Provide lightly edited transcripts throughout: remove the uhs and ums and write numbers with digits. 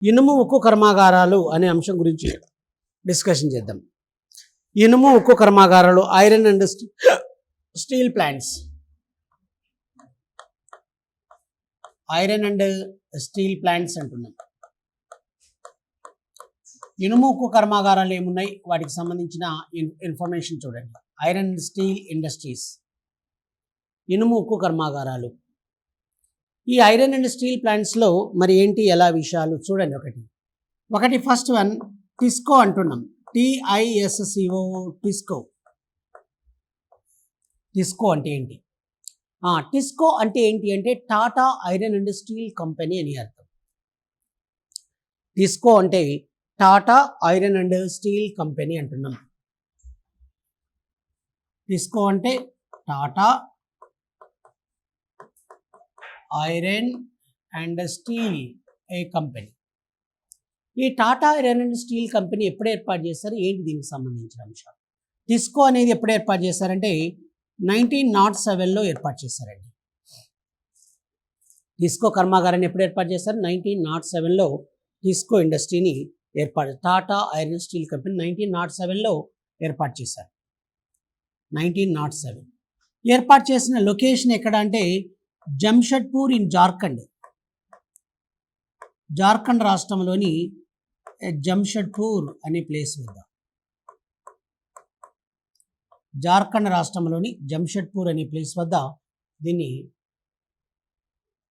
ఇనుము ఉక్కు కర్మాగారాలు అనే అంశం గురించి డిస్కషన్ చేద్దాం. ఇనుము ఉక్కు కర్మాగారాలు, iron and steel plants. Iron and steel plants అంటున్నాం. ఇనుము ఉక్కు కర్మాగారాలు ఏమున్నాయి, వాటికి సంబంధించిన ఇన్ఫర్మేషన్ చూడండి. ఐరన్ అండ్ స్టీల్ ఇండస్ట్రీస్, ఇనుము ఉక్కు కర్మాగారాలు. ఈ ఐరన్ అండ్ స్టీల్ ప్లాంట్స్లో మరి ఏంటి ఎలా విషయాలు చూడండి. ఒకటి ఫస్ట్ వన్ టిస్కో అంటున్నాం. TISCO, టిస్కో. టిస్కో అంటే ఏంటి? టిస్కో అంటే ఏంటి అంటే Tata iron and steel company అని అర్థం. టిస్కో అంటే Tata iron and steel company అంటున్నాం. టిస్కో అంటే Tata iron and steel company. ఈ Tata iron and steel company ఎప్పుడు ఏర్పాటు చేశారు, ఏంటి దీనికి సంబంధించిన అంశాలు? టిస్కో అనేది ఎప్పుడు ఏర్పాటు చేశారంటే 1907లో ఏర్పాటు చేశారండి. టిస్కో కర్మాగారాన్ని ఎప్పుడు ఏర్పాటు చేశారు? 1907లో టిస్కో ఇండస్ట్రీని టాటా ఐరన్ స్టీల్ కంపెనీ 1907లో ఏర్పాటు చేశారు. 1907 ఏర్పాటు చేసిన లొకేషన్ ఎక్కడ అంటే జంషెడ్పూర్ ఇన్ జార్ఖండ్. జార్ఖండ్ రాష్ట్రంలోని జంషెడ్పూర్ అనే ప్లేస్ వద్ద, జార్ఖండ్ రాష్ట్రంలోని జంషెడ్పూర్ అనే ప్లేస్ వద్ద దీన్ని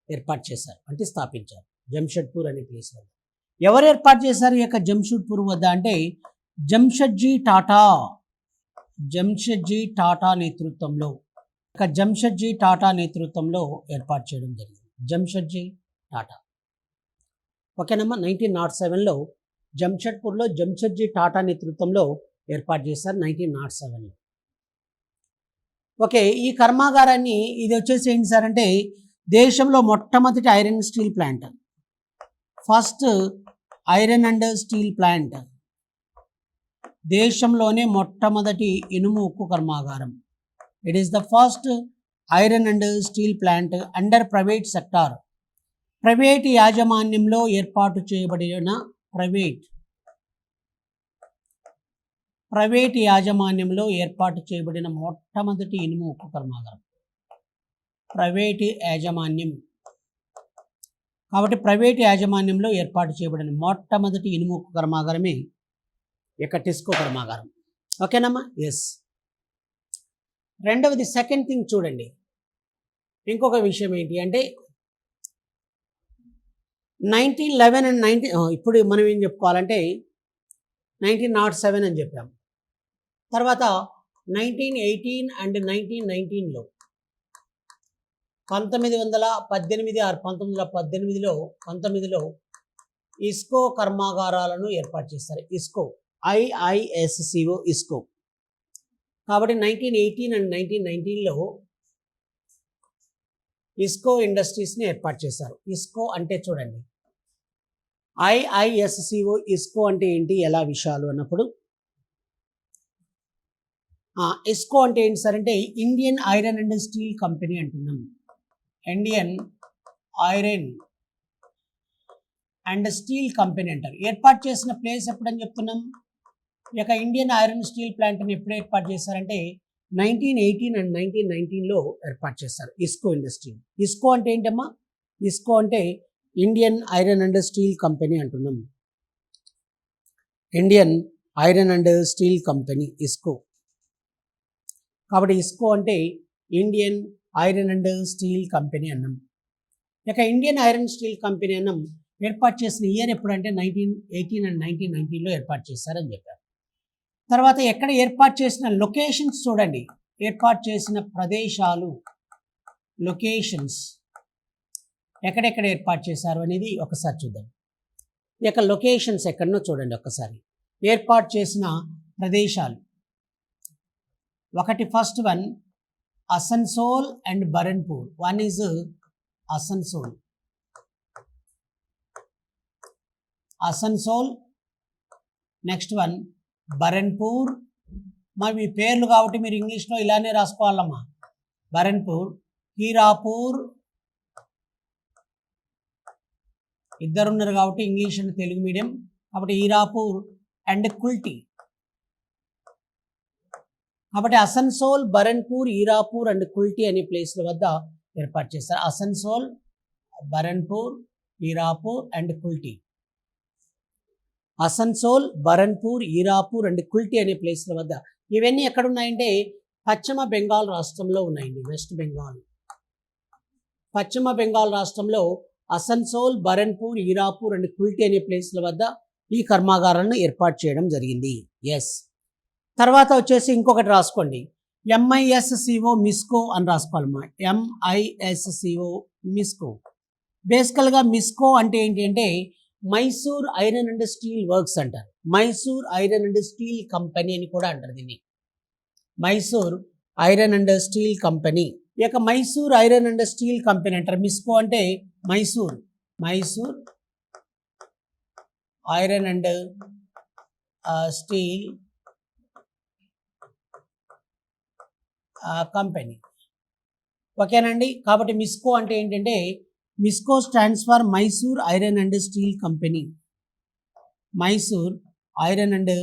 ఏర్పాటు చేశారు, అంటే స్థాపించారు. జంషెడ్పూర్ అనే ప్లేస్ వద్ద ఎవరు ఏర్పాటు చేశారు ఈ యొక్క జంషెడ్పూర్ వద్ద అంటే జంషెడ్జీ టాటా. జంషెడ్జీ టాటా నేతృత్వంలో, జంషెడ్జీ టాటా నేతృత్వంలో ఏర్పాటు చేయడం జరిగింది. జంషెడ్జీ టాటా. ఓకేనమ్మా. 1907లో జంషెడ్పూర్లో జంషెడ్జీ టాటా నేతృత్వంలో ఏర్పాటు చేశారు 1907లో. ఓకే, ఈ కర్మాగారాన్ని ఇది వచ్చేసి ఏంటి సార్ అంటే దేశంలో మొట్టమొదటి iron steel plant, first iron and steel plant, దేశంలోనే మొట్టమొదటి ఇనుము ఉక్కు కర్మాగారం. It is the first iron and steel plant under private sector. Private యాజమాన్యంలో ఏర్పాటు చేయబడిన ప్రైవేట్ యాజమాన్యంలో ఏర్పాటు చేయబడిన మొట్టమొదటి ఇనుము ఉక్కు కర్మాగారం. ప్రైవేట్ యాజమాన్యం కాబట్టి ప్రైవేట్ యాజమాన్యంలో ఏర్పాటు చేయబడిన మొట్టమొదటి ఇనుము ఉక్కు కర్మాగారమే ఇక టిస్కో కర్మాగారం. ఓకేనమ్మా. ఎస్. రెండవది సెకండ్ థింగ్ చూడండి. ఇంకొక విషయం ఏంటి అంటే 1911 అండ్ ఇప్పుడు మనం ఏం చెప్పుకోవాలంటే 1907 అని చెప్పాం. తర్వాత 1918 అండ్ 1919లో 1918లో ఇస్కో కర్మాగారాలను ఏర్పాటు చేస్తారు. ఇస్కో, IISCO, ఇస్కో. కాబట్టి 1918 అండ్ 1919లో ఇస్కో ఇండస్ట్రీస్ని ఏర్పాటు చేశారు. ఇస్కో అంటే చూడండి, IISCO, ఇస్కో అంటే ఏంటి, ఎలా విషయాలు అన్నప్పుడు ఇస్కో అంటే ఏంటి సార్ అంటే Indian iron and steel company అంటున్నాం. Indian iron and steel company అంటారు. ఏర్పాటు చేసిన ప్లేస్ ఎప్పుడని చెప్తున్నాం, ఈ యొక్క ఇండియన్ ఐరన్ స్టీల్ ప్లాంట్ని ఎప్పుడు ఏర్పాటు చేశారంటే 1918 అండ్ 1919లో ఏర్పాటు చేశారు ఇస్కో ఇండస్ట్రీ. ఇస్కో అంటే ఏంటమ్మా, ఇస్కో అంటే Indian iron and steel company అంటున్నాం. Indian iron and steel company IISCO. కాబట్టి ఇస్కో అంటే Indian iron and steel company అన్నాం. ఇక ఇండియన్ ఐరన్ స్టీల్ కంపెనీ అన్నాం ఏర్పాటు చేసిన ఇయర్ ఎప్పుడంటే 1918 అండ్ 1919లో ఏర్పాటు చేశారని చెప్పారు. తర్వాత ఎక్కడ ఏర్పాటు చేసిన లొకేషన్స్ చూడండి, ఏర్పాటు చేసిన ప్రదేశాలు, లొకేషన్స్ ఎక్కడెక్కడ ఏర్పాటు చేశారు అనేది ఒకసారి చూద్దాం. ఈ యొక్క లొకేషన్స్ ఎక్కడనో చూడండి ఒక్కసారి. ఏర్పాటు చేసిన ప్రదేశాలు ఒకటి first one Asansol and Burnpur. One is Asansol, next one Burnpur. మరి మీ పేర్లు కాబట్టి మీరు ఇంగ్లీష్లో ఇలానే రాసుకోవాలమ్మా. బరన్పూర్, హీరాపూర్, ఇద్దరు ఉన్నారు కాబట్టి ఇంగ్లీష్ అండ్ తెలుగు మీడియం, కాబట్టి ఈరాపూర్ అండ్ కుల్టి. కాబట్టి అసన్సోల్, బరన్పూర్, ఈరాపూర్ అండ్ కుల్టి అనే ప్లేస్ల వద్ద ఏర్పాటు చేస్తారు. అసన్సోల్, బరన్పూర్, ఈరాపూర్ అండ్ కుల్టి. అసన్సోల్, బరన్పూర్, ఈరాపూర్ అండ్ కుల్టి అనే ప్లేస్ల వద్ద. ఇవన్నీ ఎక్కడ ఉన్నాయంటే పశ్చిమ బెంగాల్ రాష్ట్రంలో ఉన్నాయండి. వెస్ట్ బెంగాల్, పశ్చిమ బెంగాల్ రాష్ట్రంలో అసన్సోల్, బరన్పూర్, ఈరాపూర్ అండ్ కుల్టి అనే ప్లేస్ల వద్ద ఈ కర్మాగారాలను ఏర్పాటు చేయడం జరిగింది. ఎస్. తర్వాత వచ్చేసి ఇంకొకటి రాసుకోండి, MISCO మిస్కో అని రాసుకోవాలమ్మా. MISCO మిస్కో. బేసికల్గా మిస్కో అంటే ఏంటి అంటే Mysore iron and steel works అంటారు. Mysore iron and steel company అని కూడా అంటారు దీన్ని. Mysore iron and steel company. ఈ యొక్క Mysore iron and steel company అంటారు. మిస్కో అంటే Mysore iron and steel company. ఓకేనండి. కాబట్టి మిస్కో అంటే ఏంటంటే MISCO stands for Mysore iron and steel company. Mysore iron and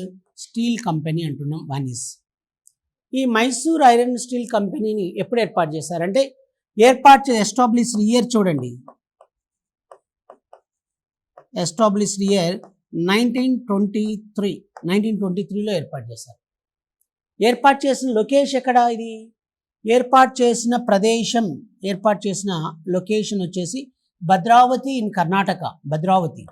steel company అంటున్నాం. ఈ మైసూర్ ఐరన్ స్టీల్ కంపెనీని ఎప్పుడు ఏర్పాటు చేశారంటే ఎస్టాబ్లిష్ ఇయర్ చూడండి, ఎస్టాబ్లిష్డ్ ఇయర్ 1923లో ఏర్పాటు చేశారు. ఏర్పాటు చేసిన లొకేషన్ ఎక్కడ? ఇది ఏర్పాటు చేసిన ప్రదేశం, ఏర్పాటు చేసిన లొకేషన్ వచ్చేసి Bhadravati in Karnataka. Bhadravati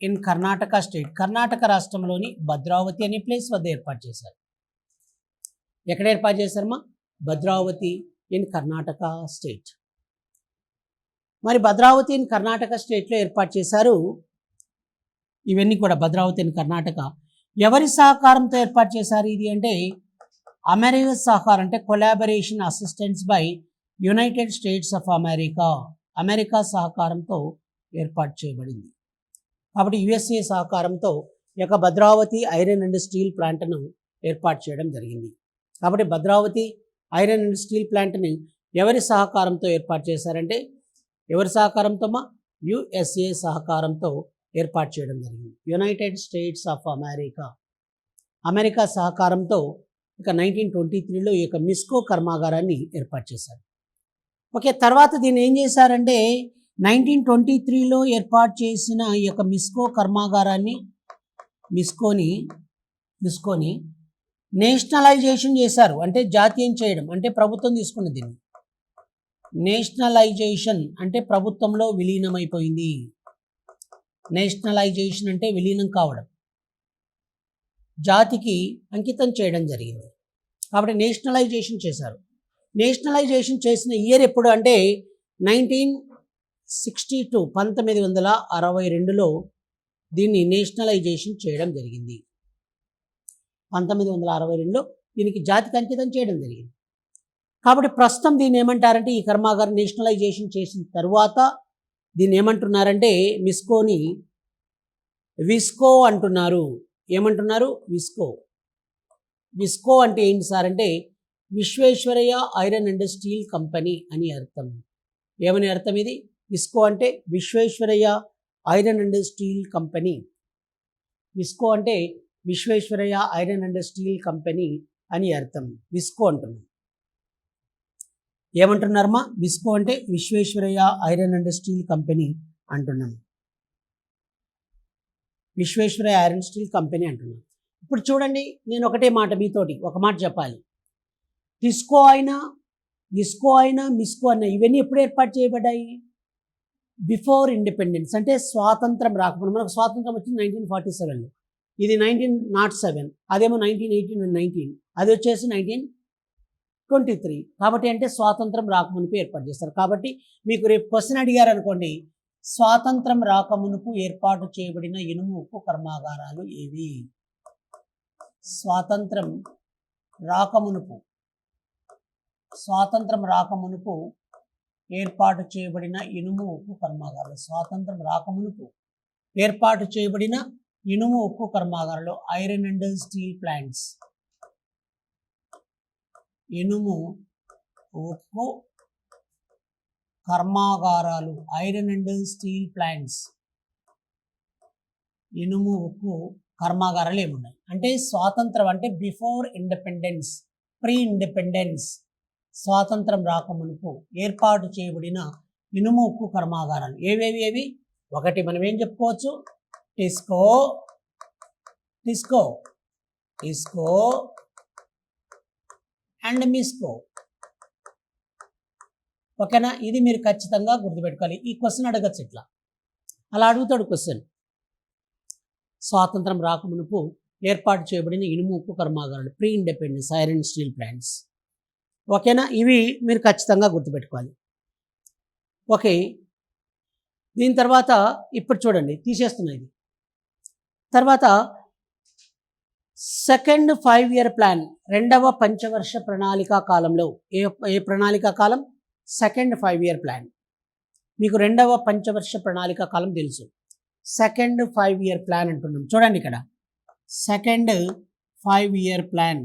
in Karnataka state. Karnataka రాష్ట్రంలోని భద్రావతి అనే ప్లేస్ వద్ద ఏర్పాటు చేశారు. ఎక్కడ ఏర్పాటు చేశారమ్మా? Bhadravati in Karnataka state. మరి భద్రావతి ఇన్ కర్ణాటక స్టేట్లో ఏర్పాటు చేశారు. ఇవన్నీ కూడా భద్రావతి ఇన్ కర్ణాటక. ఎవరి సహకారంతో ఏర్పాటు చేశారు ఇది అంటే అమెరికా సహకారం, అంటే collaboration assistance by United states of America. America సహకారంతో ఏర్పాటు చేయబడింది. కాబట్టి USA సహకారంతో ఈ యొక్క భద్రావతి ఐరన్ అండ్ స్టీల్ ప్లాంట్ను ఏర్పాటు చేయడం జరిగింది. కాబట్టి భద్రావతి ఐరన్ అండ్ స్టీల్ ప్లాంట్ని ఎవరి సహకారంతో ఏర్పాటు చేశారంటే ఎవరి సహకారంతో? USA సహకారంతో ఏర్పాటు చేయడం జరిగింది. United states of America, America సహకారంతో ఇక 1923లో ఈ యొక్క మిస్కో కర్మాగారాన్ని ఏర్పాటు చేశారు. ఓకే. తర్వాత దీన్ని ఏం చేశారంటే 1923లో ఏర్పాటు చేసిన ఈ యొక్క మిస్కో కర్మాగారాన్ని మిస్కోని నేషనలైజేషన్ చేశారు. అంటే జాతీయం చేయడం, అంటే ప్రభుత్వం తీసుకున్న దీన్ని. నేషనలైజేషన్ అంటే ప్రభుత్వంలో విలీనమైపోయింది. నేషనలైజేషన్ అంటే విలీనం కావడం, జాతికి అంకితం చేయడం జరిగింది. కాబట్టి నేషనలైజేషన్ చేశారు. నేషనలైజేషన్ చేసిన ఇయర్ ఎప్పుడు అంటే 1962లో దీన్ని నేషనలైజేషన్ చేయడం జరిగింది. 1962లో దీనికి జాతికి అంకితం చేయడం జరిగింది. కాబట్టి ప్రస్తుతం దీన్ని ఏమంటారంటే ఈ కర్మాగారం నేషనలైజేషన్ చేసిన తర్వాత దీన్ని ఏమంటున్నారంటే మిస్కోని విస్కో అంటున్నారు. ఏమంటున్నారు? విస్కో అంటే ఏంటి సార్ అంటే Visvesvaraya iron and steel company అని అర్థం. ఏమని అర్థం ఇది? విస్కో అంటే Visvesvaraya iron and steel company. VISCO అంటే Visvesvaraya iron and steel company అని అర్థం. విస్కో అంటున్నాం. ఏమంటున్నారమ్మా? విస్కో అంటే Visvesvaraya iron and steel company అంటున్నాం. విశ్వేశ్వరయ్య ఐరన్ స్టీల్ కంపెనీ అంటున్నాం. ఇప్పుడు చూడండి, నేను ఒకటే మాట మీతోటి ఒక మాట చెప్పాలి. టిస్కో అయినా, ఇస్కో అయినా, మిస్కో అయినా ఇవన్నీ ఎప్పుడు ఏర్పాటు చేయబడ్డాయి? బిఫోర్ ఇండిపెండెన్స్, అంటే స్వాతంత్రం రాకముందు. మనకు స్వాతంత్రం వచ్చింది 1947లో, ఇది 1907, అదేమో 1918 and 19, అది వచ్చేసి 1923. కాబట్టి అంటే స్వాతంత్రం రాకమునుపు ఏర్పాటు చేస్తారు. కాబట్టి మీకు రేపు క్వశ్చన్ అడిగారు అనుకోండి, స్వాతంత్రం రాకమునుపు ఏర్పాటు చేయబడిన ఇనుము ఉక్కు కర్మాగారాలు ఏవి? స్వాతంత్రం రాకమునుపు ఏర్పాటు చేయబడిన ఇనుము ఉక్కు కర్మాగారాలు. స్వాతంత్రం రాకమునుపు ఏర్పాటు చేయబడిన ఇనుము ఉక్కు కర్మాగారాలు ఐరన్ అండ్ స్టీల్ ప్లాంట్స్. ఇనుము ఉక్కు కర్మాగారాలు, ఐరన్ అండ్ స్టీల్ ప్లాంట్స్, ఇనుము ఉక్కు కర్మాగారాలు ఏమున్నాయి అంటే స్వాతంత్రం అంటే బిఫోర్ ఇండిపెండెన్స్, ప్రీ ఇండిపెండెన్స్, స్వాతంత్రం రాకమునుపు ఏర్పాటు చేయబడిన ఇనుము ఉక్కు కర్మాగారాలు ఏవి? ఒకటి మనం ఏం చెప్పుకోవచ్చు, టిస్కో అండ్ మిస్కో. ఓకేనా? ఇది మీరు ఖచ్చితంగా గుర్తుపెట్టుకోవాలి. ఈ క్వశ్చన్ అడగచ్చు ఇట్లా, అలా అడుగుతాడు క్వశ్చన్. స్వాతంత్రం రాకమునుపు ఏర్పాటు చేయబడిన ఇనుము ఉక్కు కర్మాగారాలు, pre independence iron steel plants. ఓకేనా? ఇవి మీరు ఖచ్చితంగా గుర్తుపెట్టుకోవాలి. ఓకే, దీని తర్వాత ఇప్పుడు చూడండి తీసేస్తున్నాయి. తర్వాత సెకండ్ 5 year ప్లాన్, రెండవ పంచవర్ష ప్రణాళిక కాలంలో ఏ ప్రణాళిక కాలం? Second 5 year plan. మీకు రెండవ పంచవర్ష ప్రణాళిక కాలం తెలుసు. సెకండ్ 5 year ప్లాన్ అంటున్నాం. చూడండి ఇక్కడ second 5 year plan.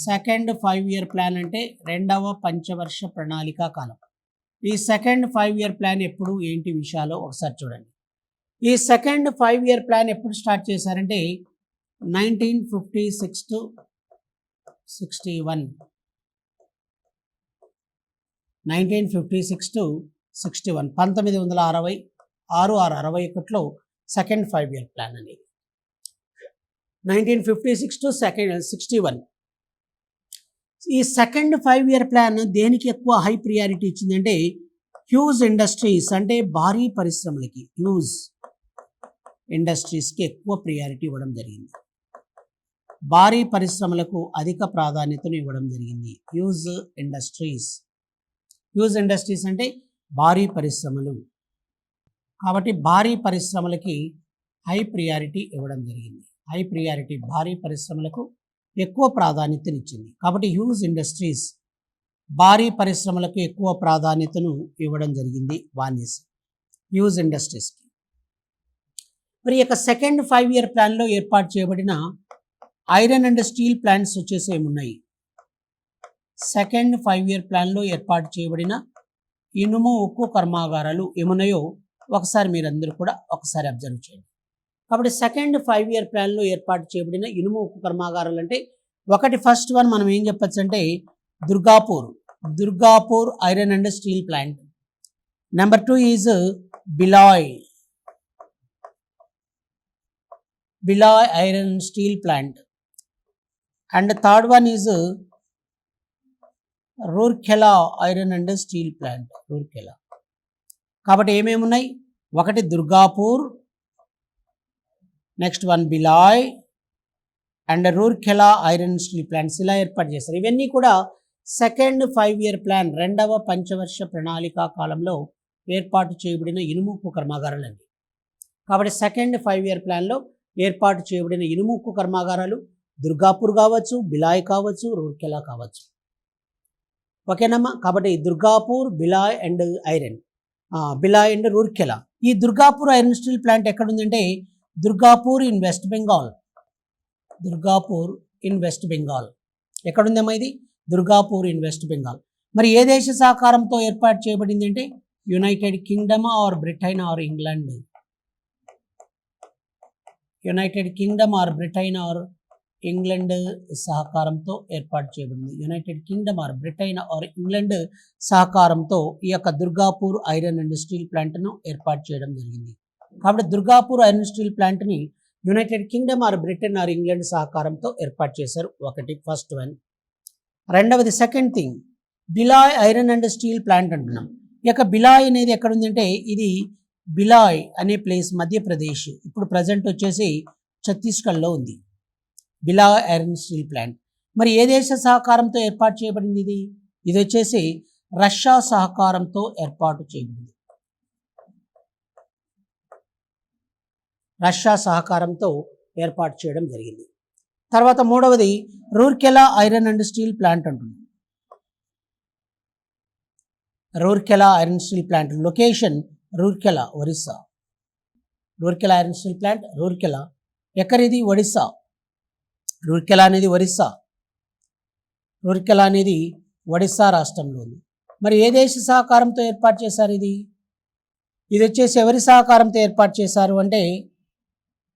Second 5 year plan అంటే రెండవ పంచవర్ష ప్రణాళిక కాలం. ఈ సెకండ్ 5 year ప్లాన్ ఎప్పుడు, ఏంటి విషయాలు ఒకసారి చూడండి. ఈ సెకండ్ 5 year ప్లాన్ ఎప్పుడు స్టార్ట్ చేశారంటే 1956 to 61. 1956 to 61, 1966-61లో సెకండ్ 5 year ప్లాన్ అనేది. 1956 to 61. ఈ సెకండ్ 5 year ప్లాన్ దేనికి ఎక్కువ హై ప్రియారిటీ ఇచ్చిందంటే హ్యూజ్ ఇండస్ట్రీస్ అంటే భారీ పరిశ్రమలకి, హ్యూజ్ ఇండస్ట్రీస్కి ఎక్కువ ప్రియారిటీ ఇవ్వడం జరిగింది. భారీ పరిశ్రమలకు అధిక ప్రాధాన్యతను ఇవ్వడం జరిగింది. హ్యూజ్ ఇండస్ట్రీస్ అంటే భారీ పరిశ్రమలు, కాబట్టి భారీ పరిశ్రమలకి హై ప్రియారిటీ ఇవ్వడం జరిగింది. హై ప్రియారిటీ భారీ పరిశ్రమలకు ఎక్కువ ప్రాధాన్యతనిచ్చింది. కాబట్టి హ్యూజ్ ఇండస్ట్రీస్ భారీ పరిశ్రమలకు ఎక్కువ ప్రాధాన్యతను ఇవ్వడం జరిగింది. వాణిజ్య హ్యూజ్ ఇండస్ట్రీస్కి. మరి యొక్క సెకండ్ 5 year ప్లాన్లో ఏర్పాటు చేయబడిన ఐరన్ అండ్ స్టీల్ ప్లాంట్స్ వచ్చేసి ఏమున్నాయి? సెకండ్ 5 year ప్లాన్లో ఏర్పాటు చేయబడిన ఇనుము ఉక్కు కర్మాగారాలు ఏమున్నాయో ఒకసారి మీరందరూ కూడా ఒకసారి అబ్జర్వ్ చేయండి. కాబట్టి సెకండ్ 5 year ప్లాన్లో ఏర్పాటు చేయబడిన ఇనుము ఉక్కు కర్మాగారాలు అంటే ఒకటి, ఫస్ట్ వన్ మనం ఏం చెప్పచ్చు అంటే Durgapur iron and steel plant. Number 2 is Bhilai iron and steel plant. And third one is Rourkela iron and steel plant. Rourkela. కాబట్టి ఏమేమి ఉన్నాయి? ఒకటి Durgapur, next one Bhilai and Rourkela iron steel plants ఇలా ఏర్పాటు చేస్తారు. ఇవన్నీ కూడా సెకండ్ 5 year ప్లాన్, రెండవ పంచవర్ష ప్రణాళిక కాలంలో ఏర్పాటు చేయబడిన ఇనుము ఉక్కు కర్మాగారాలు అండి. కాబట్టి సెకండ్ 5 year ప్లాన్లో ఏర్పాటు చేయబడిన ఇనుము ఉక్కు కర్మాగారాలు దుర్గాపూర్ కావచ్చు, బిలాయ్ కావచ్చు, రూర్కెలా కావచ్చు. ఓకేనమ్మా? కాబట్టి దుర్గాపూర్, బిలాయ్ అండ్ రూర్కెలా. ఈ దుర్గాపూర్ ఐరన్ స్టీల్ ప్లాంట్ ఎక్కడుందంటే దుర్గాపూర్ ఇన్ వెస్ట్ బెంగాల్. ఎక్కడుందమ్మా ఇది? Durgapur in West Bengal. మరి ఏ దేశ సహకారంతో ఏర్పాటు చేయబడింది అంటే United Kingdom or Britain or England. United Kingdom or Britain or England సహకారంతో ఏర్పాటు చేయబడింది. United Kingdom or Britain or England సహకారంతో ఈ యొక్క దుర్గాపూర్ ఐరన్ అండ్ స్టీల్ ప్లాంట్ను ఏర్పాటు చేయడం జరిగింది. కాబట్టి దుర్గాపూర్ ఐరన్ స్టీల్ ప్లాంట్ని United Kingdom or Britain or England సహకారంతో ఏర్పాటు చేశారు. ఒకటి, ఫస్ట్ వన్. రెండవది second thing Bhilai iron and steel plant అంటున్నాం. ఈ యొక్క బిలాయ్ అనేది ఎక్కడ ఉందంటే ఇది బిలాయ్ అనే ప్లేస్ మధ్యప్రదేశ్, ఇప్పుడు ప్రజెంట్ వచ్చేసి ఛత్తీస్గఢ్లో ఉంది బిలాయ్ ఐరన్ స్టీల్ ప్లాంట్. మరి ఏ దేశ సహకారంతో ఏర్పాటు చేయబడింది ఇది? ఇది వచ్చేసి రష్యా సహకారంతో ఏర్పాటు చేయబడింది. రష్యా సహకారంతో ఏర్పాటు చేయడం జరిగింది. తర్వాత మూడవది Rourkela iron and steel plant అంటుంది. Rourkela iron steel plant location Rourkela, Orissa. Rourkela iron steel plant Rourkela ఎక్కడిది? ఒడిస్సా. రూర్కెలా అనేది ఒరిస్సా. రూర్కెలా అనేది ఒడిస్సా రాష్ట్రంలో ఉంది. మరి ఏ దేశ సహకారంతో ఏర్పాటు చేశారు ఇది వచ్చేసి ఎవరి సహకారంతో ఏర్పాటు చేశారు అంటే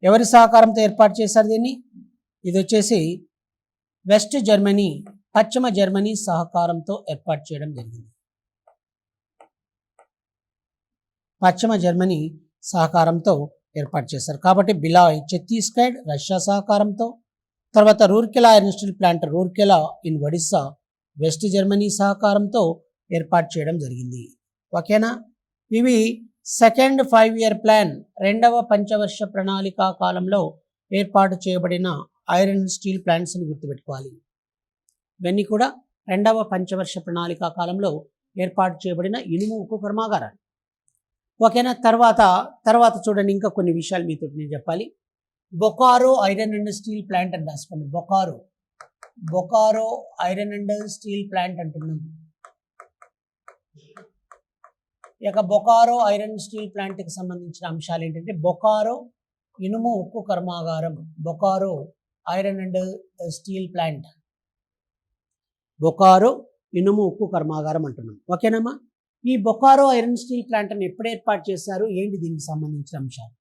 ఎవరి సహకారంతో ఏర్పాటు చేశారు దీన్ని ఇది వచ్చేసి వెస్ట్ జర్మనీ పశ్చిమ జర్మనీ సహకారంతో ఏర్పాటు చేయడం జరిగింది. పశ్చిమ జర్మనీ సహకారంతో ఏర్పాటు చేశారు. కాబట్టి బిలాయ్ ఛత్తీస్గఢ్ రష్యా సహకారంతో, తర్వాత Rourkela iron steel plant Rourkela in Odisha west Germany సహకారంతో ఏర్పాటు చేయడం జరిగింది. ఓకేనా. ఇవి సెకండ్ 5-year ప్లాన్ రెండవ పంచవర్ష ప్రణాళిక కాలంలో ఏర్పాటు చేయబడిన ఐరన్ స్టీల్ ప్లాంట్స్ని గుర్తుపెట్టుకోవాలి. ఇవన్నీ కూడా రెండవ పంచవర్ష ప్రణాళిక కాలంలో ఏర్పాటు చేయబడిన ఇనుము ఉక్కు కర్మాగారాలు. ఓకేనా. తర్వాత చూడండి, ఇంకా కొన్ని విషయాలు మీతో నేను చెప్పాలి. Bokaro iron and steel plant అని రాసుకోండి. Bokaro iron and steel plant అంటున్నాం. ఇక బొకారో ఐరన్ స్టీల్ ప్లాంట్కి సంబంధించిన అంశాలు ఏంటంటే బొకారో ఇనుము ఉక్కు కర్మాగారం, Bokaro iron and steel plant, Bokaro ఇనుము ఉక్కు కర్మాగారం అంటున్నాం. ఓకేనమ్మా. ఈ బొకారో ఐరన్ స్టీల్ ప్లాంట్ని ఎప్పుడు ఏర్పాటు చేశారు, ఏంటి దీనికి సంబంధించిన అంశాలు?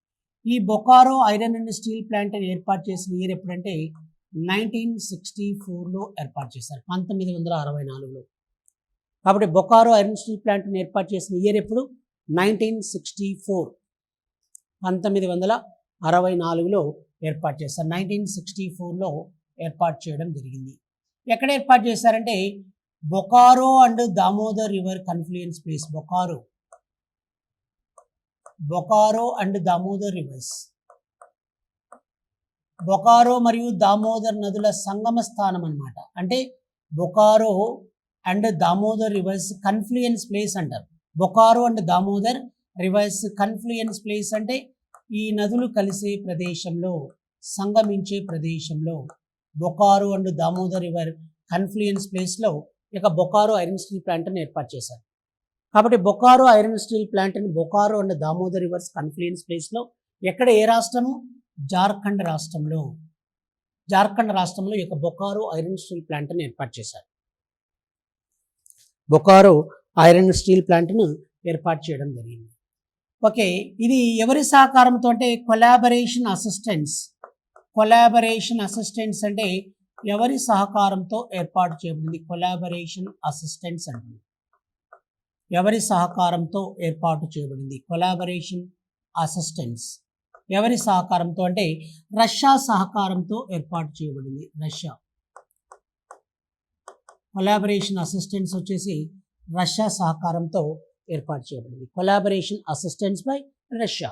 ఈ బొకారో ఐరన్ అండ్ స్టీల్ ప్లాంట్ని ఏర్పాటు చేసిన ఇయర్ ఎప్పుడంటే 1964లో ఏర్పాటు చేశారు, 1964లో. కాబట్టి బొకారో ఐరన్ స్టీల్ ప్లాంట్ని ఏర్పాటు చేసిన ఇయర్ ఎప్పుడు 1964, 1964లో ఏర్పాటు చేశారు. 1964లో ఏర్పాటు చేయడం జరిగింది. ఎక్కడ ఏర్పాటు చేశారంటే Bokaro and Damodar river confluence place, Bokaro and Damodar rivers, Bokaro మరియు దామోదర్ నదుల సంగమ స్థానం అన్నమాట. అంటే Bokaro and Damodar rivers confluence place అంటారు. Bokaro and Damodar rivers confluence place అంటే ఈ నదులు కలిసే ప్రదేశంలో, సంగమించే ప్రదేశంలో Bokaro and Damodar river confluence ప్లేస్లో ఇక బొకారో ఐరన్ స్టీల్ ప్లాంట్ని ఏర్పాటు చేశారు. కాబట్టి బొకారో ఐరన్ స్టీల్ ప్లాంట్ని Bokaro and Damodar rivers confluence ప్లేస్లో ఎక్కడ, ఏ రాష్ట్రము? జార్ఖండ్ రాష్ట్రంలో ఇక బొకారో ఐరన్ స్టీల్ ప్లాంట్ని ఏర్పాటు చేశారు. బొకారో ఐరన్ స్టీల్ ప్లాంట్ను ఏర్పాటు చేయడం జరిగింది. ఓకే. ఇది ఎవరి సహకారంతో అంటే కొలాబరేషన్ అసిస్టెంట్స్ అంటే ఎవరి సహకారంతో ఏర్పాటు చేయబడింది? కొలాబరేషన్ అసిస్టెంట్స్ అంటుంది. ఎవరి సహకారంతో ఏర్పాటు చేయబడింది? Collaboration assistants. ఎవరి సహకారంతో అంటే రష్యా సహకారంతో ఏర్పాటు చేయబడింది. రష్యా కొలాబరేషన్ అసిస్టెంట్స్ వచ్చేసి రష్యా సహకారంతో ఏర్పాటు చేయబడింది. Collaboration assistants by Russia.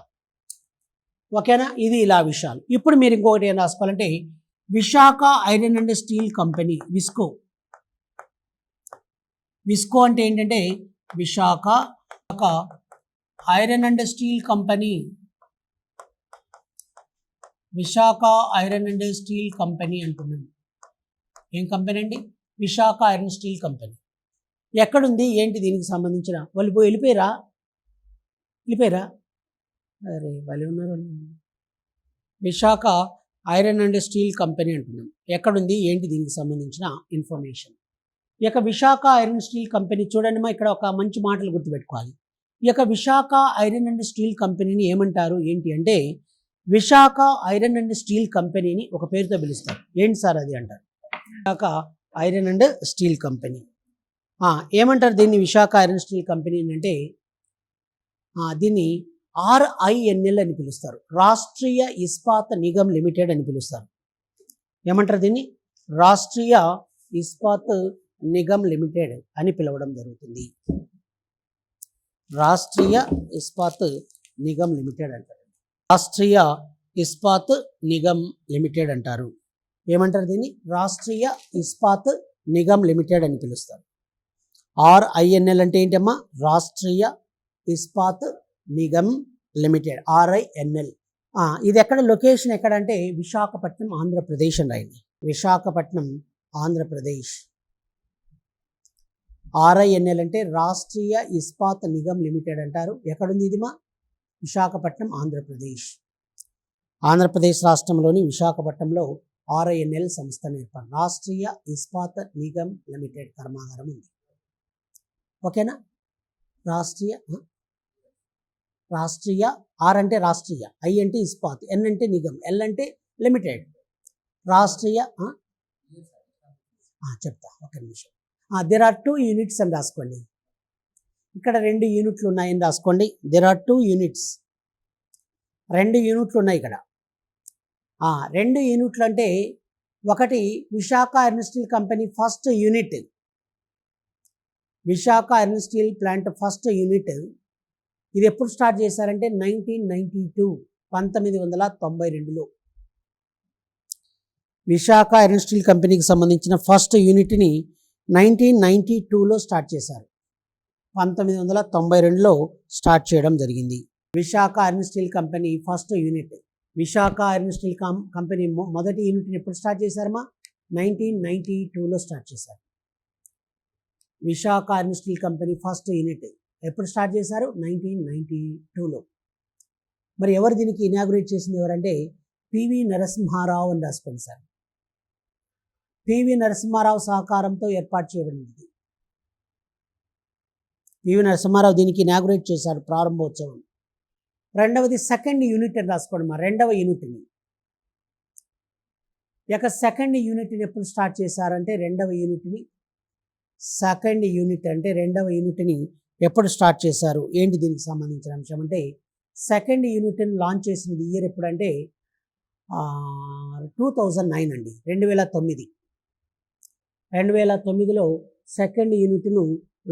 ఓకేనా. ఇది ఇలా విషయాలు. ఇప్పుడు మీరు ఇంకొకటి ఏం రాసుకోవాలంటే Visakha iron and steel company, VISCO అంటే ఏంటంటే Visakha iron and steel company, Visakha iron and steel company అంటున్నాను. ఏం కంపెనీ అండి? Visakha iron steel company. ఎక్కడుంది, ఏంటి దీనికి సంబంధించిన? వాళ్ళు వెళ్ళిపోయారా? అరే వాళ్ళు ఉన్నారు. Visakha iron and steel company అంటున్నాం. ఎక్కడుంది, ఏంటి దీనికి సంబంధించిన ఇన్ఫర్మేషన్? ఈ యొక్క విశాఖ ఐరన్ స్టీల్ కంపెనీ చూడండి మా, ఇక్కడ ఒక మంచి మాటలు గుర్తుపెట్టుకోవాలి. ఈ యొక్క విశాఖ ఐరన్ అండ్ స్టీల్ కంపెనీని ఏమంటారు, ఏంటి అంటే విశాఖ ఐరన్ అండ్ స్టీల్ కంపెనీని ఒక పేరుతో పిలుస్తారు. ఏంటి సార్ అది అంటారు? Visakha iron and steel company ఏమంటారు దీన్ని? విశాఖ ఐరన్ స్టీల్ కంపెనీ అంటే దీన్ని RINL అని పిలుస్తారు. రాష్ట్రీయ ఇస్పాత్ నిగమ్ లిమిటెడ్ అని పిలుస్తారు. ఏమంటారు దీన్ని? రాష్ట్రీయ ఇస్పాత్ నిగమ్ లిమిటెడ్ అని పిలవడం జరుగుతుంది. రాష్ట్రీయ ఇస్పాత్ నిగమ్ లిమిటెడ్ అంటారు. రాష్ట్రీయ ఇస్పాత్ నిగమ్ లిమిటెడ్ అంటారు. ఏమంటారు దీన్ని? రాష్ట్రీయ ఇస్పాత్ నిగమ్ లిమిటెడ్ అని పిలుస్తారు. RINL అంటే ఏంటమ్మా? Rashtriya Ispat Nigam limited, RINL. ఇది ఎక్కడ, లొకేషన్ ఎక్కడ అంటే విశాఖపట్నం ఆంధ్రప్రదేశ్ అని రాయండి. విశాఖపట్నం ఆంధ్రప్రదేశ్. RINL అంటే రాష్ట్రీయ ఇస్పాత్ నిగమ్ లిమిటెడ్ అంటారు. ఎక్కడుంది ఇది మా? విశాఖపట్నం ఆంధ్రప్రదేశ్. ఆంధ్రప్రదేశ్ రాష్ట్రంలోని విశాఖపట్నంలో RINL సంస్థ ఏర్పాటు. రాష్ట్రీయ ఇస్పాత్ నిగమ్ లిమిటెడ్ కర్మాగారం ఉంది. ఓకేనా? రాష్ట్రీయ రాష్ట్రీయ, ఆర్ అంటే రాష్ట్రీయ, ఐ అంటే ఇస్పాత్, ఎన్ అంటే నిగమ్, ఎల్ అంటే లిమిటెడ్. రాష్ట్రీయ చెప్తా ఒక నిమిషం. దెర్ ఆర్ 2 యూనిట్స్ అని రాసుకోండి. ఇక్కడ 2 యూనిట్లు ఉన్నాయని రాసుకోండి. దెర్ ఆర్ 2 యూనిట్స్, 2 యూనిట్లు ఉన్నాయి ఇక్కడ. 2 యూనిట్లు అంటే ఒకటి Visakha iron steel company first unit, Visakha iron steel plant first unit. ఇది ఎప్పుడు స్టార్ట్ చేశారంటే 1992, 1992లో విశాఖ ఐరన్ స్టీల్ కంపెనీకి సంబంధించిన ఫస్ట్ యూనిట్ని 1992లో స్టార్ట్ చేశారు. 1992లో స్టార్ట్ చేయడం జరిగింది. Visakha iron steel company first unit, Visakha iron steel company మొదటి యూనిట్ని ఎప్పుడు స్టార్ట్ చేశారమ్మా? 1992లో స్టార్ట్ చేశారు. Visakha iron steel company first unit ఎప్పుడు స్టార్ట్ చేశారు? 1992లో. మరి ఎవరు దీనికి ఇనాగ్రేట్ చేసింది ఎవరంటే పివి నరసింహారావు అని రాసుకోండి సార్. పివి నరసింహారావు సహకారంతో ఏర్పాటు చేయబడింది. పివి నరసింహారావు దీనికి ఇనాగ్రేట్ చేశాడు, ప్రారంభోత్సవం. రెండవది సెకండ్ యూనిట్ అని రాసుకోండి మా, రెండవ యూనిట్ని. ఇక సెకండ్ యూనిట్ని ఎప్పుడు స్టార్ట్ చేశారంటే రెండవ యూనిట్ని, సెకండ్ యూనిట్ అంటే రెండవ యూనిట్ని ఎప్పుడు స్టార్ట్ చేశారు? ఏంటి దీనికి సంబంధించిన అంశం అంటే సెకండ్ యూనిట్ని లాంచ్ చేసినది ఇయర్ ఎప్పుడంటే 2009 అండి, 2009. 2009లో సెకండ్ యూనిట్ను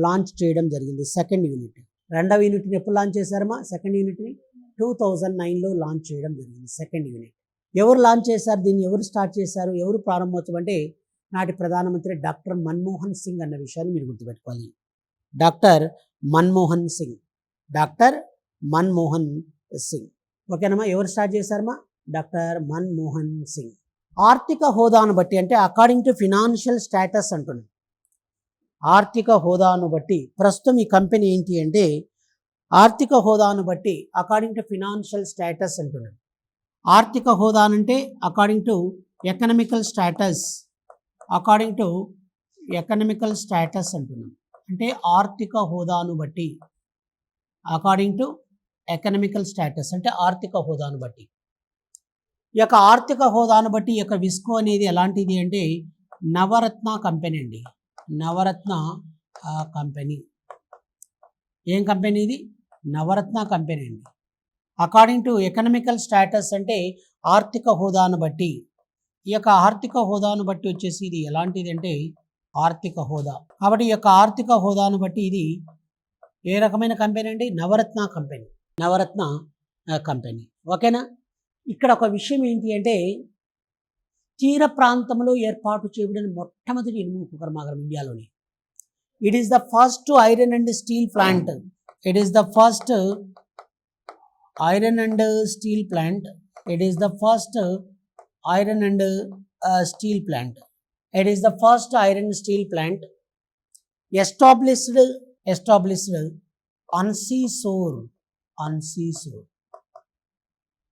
లాంచ్ చేయడం జరిగింది. సెకండ్ యూనిట్, రెండవ యూనిట్ని ఎప్పుడు లాంచ్ చేశారమ్మా? సెకండ్ యూనిట్ని 2009లో లాంచ్ చేయడం జరిగింది. సెకండ్ యూనిట్ ఎవరు లాంచ్ చేశారు? దీన్ని ఎవరు స్టార్ట్ చేశారు? ఎవరు ప్రారంభోత్సవం అంటే నాటి ప్రధానమంత్రి డాక్టర్ మన్మోహన్ సింగ్ అన్న విషయాన్ని మీరు గుర్తుపెట్టుకోవాలి. Doctor Manmohan Singh, doctor Manmohan Singh. ఓకేనమ్మా? ఎవరు స్టార్ట్ చేశారమ్మా? డాక్టర్ మన్మోహన్ సింగ్. ఆర్థిక హోదాను బట్టి అంటే అకార్డింగ్ టు ఫినాన్షియల్ స్టేటస్ అంటున్నాం. ఆర్థిక హోదాను బట్టి ప్రస్తుతం ఈ కంపెనీ ఏంటి అంటే ఆర్థిక హోదాను బట్టి అకార్డింగ్ టు ఫినాన్షియల్ స్టేటస్ అంటున్నాం. ఆర్థిక హోదానంటే according to economical status, according to economical status అంటున్నాం. అంటే ఆర్థిక హోదాను బట్టి, అకార్డింగ్ టు ఎకనామికల్ స్టేటస్ అంటే ఆర్థిక హోదాను బట్టి. ఈ యొక్క ఆర్థిక హోదాను బట్టి ఈ యొక్క విస్కో అనేది ఎలాంటిది అంటే నవరత్న కంపెనీ అండి. నవరత్న కంపెనీ. ఏం కంపెనీ ఇది? నవరత్న కంపెనీ అండి. అకార్డింగ్ టు ఎకనామికల్ స్టేటస్ అంటే ఆర్థిక హోదాను బట్టి. ఈ యొక్క ఆర్థిక హోదాను బట్టి వచ్చేసి ఇది ఎలాంటిది అంటే ఆర్థిక హోదా. కాబట్టి ఈ యొక్క ఆర్థిక హోదాను బట్టి ఇది ఏ రకమైన కంపెనీ అండి? నవరత్న కంపెనీ. నవరత్న కంపెనీ. ఓకేనా? ఇక్కడ ఒక విషయం ఏంటి అంటే తీర ప్రాంతంలో ఏర్పాటు చేయబడిన మొట్టమొదటి ఇనుము ఉక్కు కర్మాగారం ఇండియాలోని. It is the first iron and steel plant. It is the first iron and steel plant. It is the first iron and steel plant. It is the first iron steel plant established on sea shore. On sea shore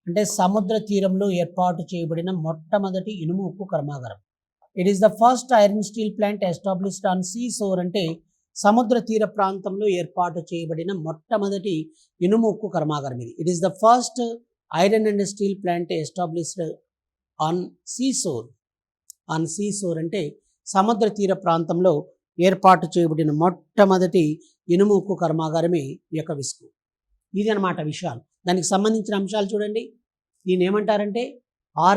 అంటే సముద్ర తీరంలో ఏర్పాటు చేయబడిన మొట్టమొదటి ఇనుము ఉక్కు కర్మాగారం. It is the first iron steel plant established on sea shore అంటే సముద్ర తీర ప్రాంతంలో ఏర్పాటు చేయబడిన మొట్టమొదటి ఇనుము ఉక్కు కర్మాగారం ఇది. It is the first iron and steel plant established on sea shore. On sea shore అంటే సముద్ర తీర ప్రాంతంలో ఏర్పాటు చేయబడిన మొట్టమొదటి ఇనుము ఉక్కు కర్మాగారమే ఈ యొక్క విస్కో. ఇది అన్నమాట విషయాలు. దానికి సంబంధించిన అంశాలు చూడండి. దీన్ని ఏమంటారంటే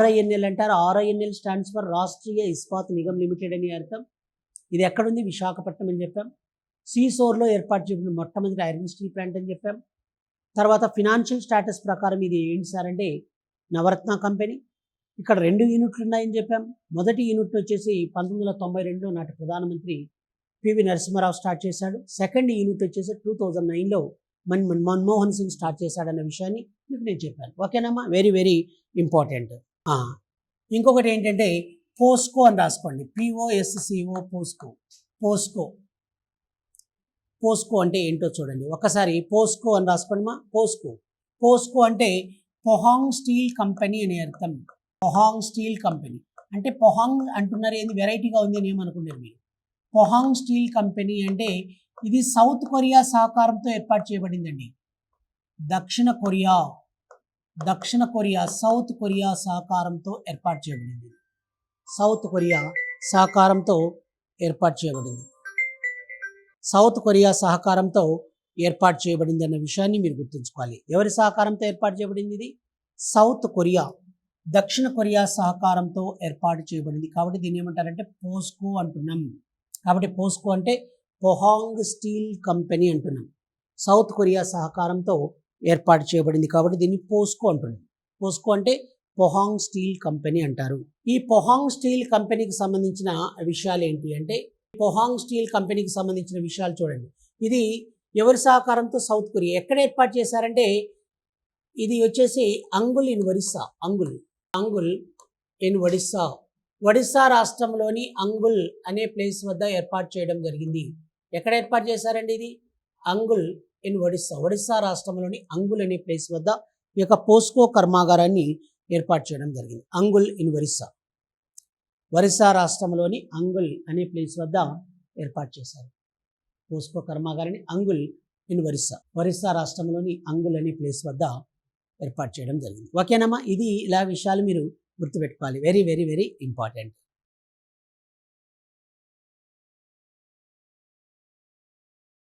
RINL అంటారు. RINL stands for Rashtriya Ispat Nigam limited అని అర్థం. ఇది ఎక్కడుంది? విశాఖపట్నం అని చెప్పాం. సీసోర్లో ఏర్పాటు చేయబడిన మొట్టమొదటి ఐరన్ స్టీల్ ప్లాంట్ అని చెప్పాం. తర్వాత ఫినాన్షియల్ స్టేటస్ ప్రకారం ఇది ఏంటి సార్ అంటే నవరత్న కంపెనీ. ఇక్కడ 2 యూనిట్లు ఉన్నాయని చెప్పాం. మొదటి యూనిట్ వచ్చేసి 1992లో నాటి ప్రధానమంత్రి పివి నరసింహారావు స్టార్ట్ చేశాడు. సెకండ్ యూనిట్ వచ్చేసి 2009లో మన్మోహన్ సింగ్ స్టార్ట్ చేశాడన్న విషయాన్ని మీకు నేను చెప్పాను. ఓకేనమ్మా? Very very important. ఇంకొకటి ఏంటంటే పోస్కో అని రాసుకోండి. POSCO POSCO. పోస్కో పోస్కో అంటే ఏంటో చూడండి ఒకసారి. పోస్కో అని రాసుకోండి మా. పోస్కో. పోస్కో అంటే పొహాంగ్ స్టీల్ కంపెనీ అని అర్థం. పొహాంగ్ స్టీల్ కంపెనీ అంటే పొహాంగ్ అంటున్నారు, ఏంది వెరైటీగా ఉంది అని ఏమనుకున్నారు మీరు? పొహాంగ్ స్టీల్ కంపెనీ అంటే ఇది సౌత్ కొరియా సహకారంతో ఏర్పాటు చేయబడిందండి. దక్షిణ కొరియా సౌత్ కొరియా సహకారంతో ఏర్పాటు చేయబడింది. సౌత్ కొరియా సహకారంతో ఏర్పాటు చేయబడింది. సౌత్ కొరియా సహకారంతో ఏర్పాటు చేయబడింది అన్న విషయాన్ని మీరు గుర్తుంచుకోవాలి. ఎవరి సహకారంతో ఏర్పాటు చేయబడింది? ఇది సౌత్ కొరియా. దక్షిణ కొరియా సహకారంతో ఏర్పాటు చేయబడింది. కాబట్టి దీన్ని ఏమంటారంటే పోస్కో అంటున్నాం. కాబట్టి పోస్కో అంటే పొహాంగ్ స్టీల్ కంపెనీ అంటున్నాం. సౌత్ కొరియా సహకారంతో ఏర్పాటు చేయబడింది కాబట్టి దీన్ని పోస్కో అంటున్నాం. పోస్కో అంటే పొహాంగ్ స్టీల్ కంపెనీ అంటారు. ఈ పొహాంగ్ స్టీల్ కంపెనీకి సంబంధించిన విషయాలు ఏంటి అంటే, పొహాంగ్ స్టీల్ కంపెనీకి సంబంధించిన విషయాలు చూడండి. ఇది ఎవరి సహకారంతో? South Korea. ఎక్కడ ఏర్పాటు చేశారంటే ఇది వచ్చేసి అంగుల్ ఇన్ ఒడిస్సా. అంగుల్ ఇన్ ఒడిస్సా. ఒడిస్సా రాష్ట్రంలోని అంగుల్ అనే ప్లేస్ వద్ద ఏర్పాటు చేయడం జరిగింది. ఎక్కడ ఏర్పాటు చేశారండి? ఇది అంగుల్ ఇన్ ఒడిస్సా. ఒడిస్సా రాష్ట్రంలోని అంగుల్ అనే ప్లేస్ వద్ద ఈ యొక్క పోస్కో కర్మాగారాన్ని ఏర్పాటు చేయడం జరిగింది. అంగుల్ ఇన్ ఒరిస్సా. ఒరిస్సా రాష్ట్రంలోని అంగుల్ అనే ప్లేస్ వద్ద ఏర్పాటు చేశారు పోస్కో కర్మాగారాన్ని. అంగుల్ ఇన్ ఒరిస్సా. ఒరిస్సా రాష్ట్రంలోని అంగుల్ అనే ప్లేస్ వద్ద ఏర్పాటు చేయడం జరిగింది. ఓకేనమ్మా? ఇది ఇలా విషయాలు మీరు గుర్తుపెట్టుకోవాలి. Very very very important.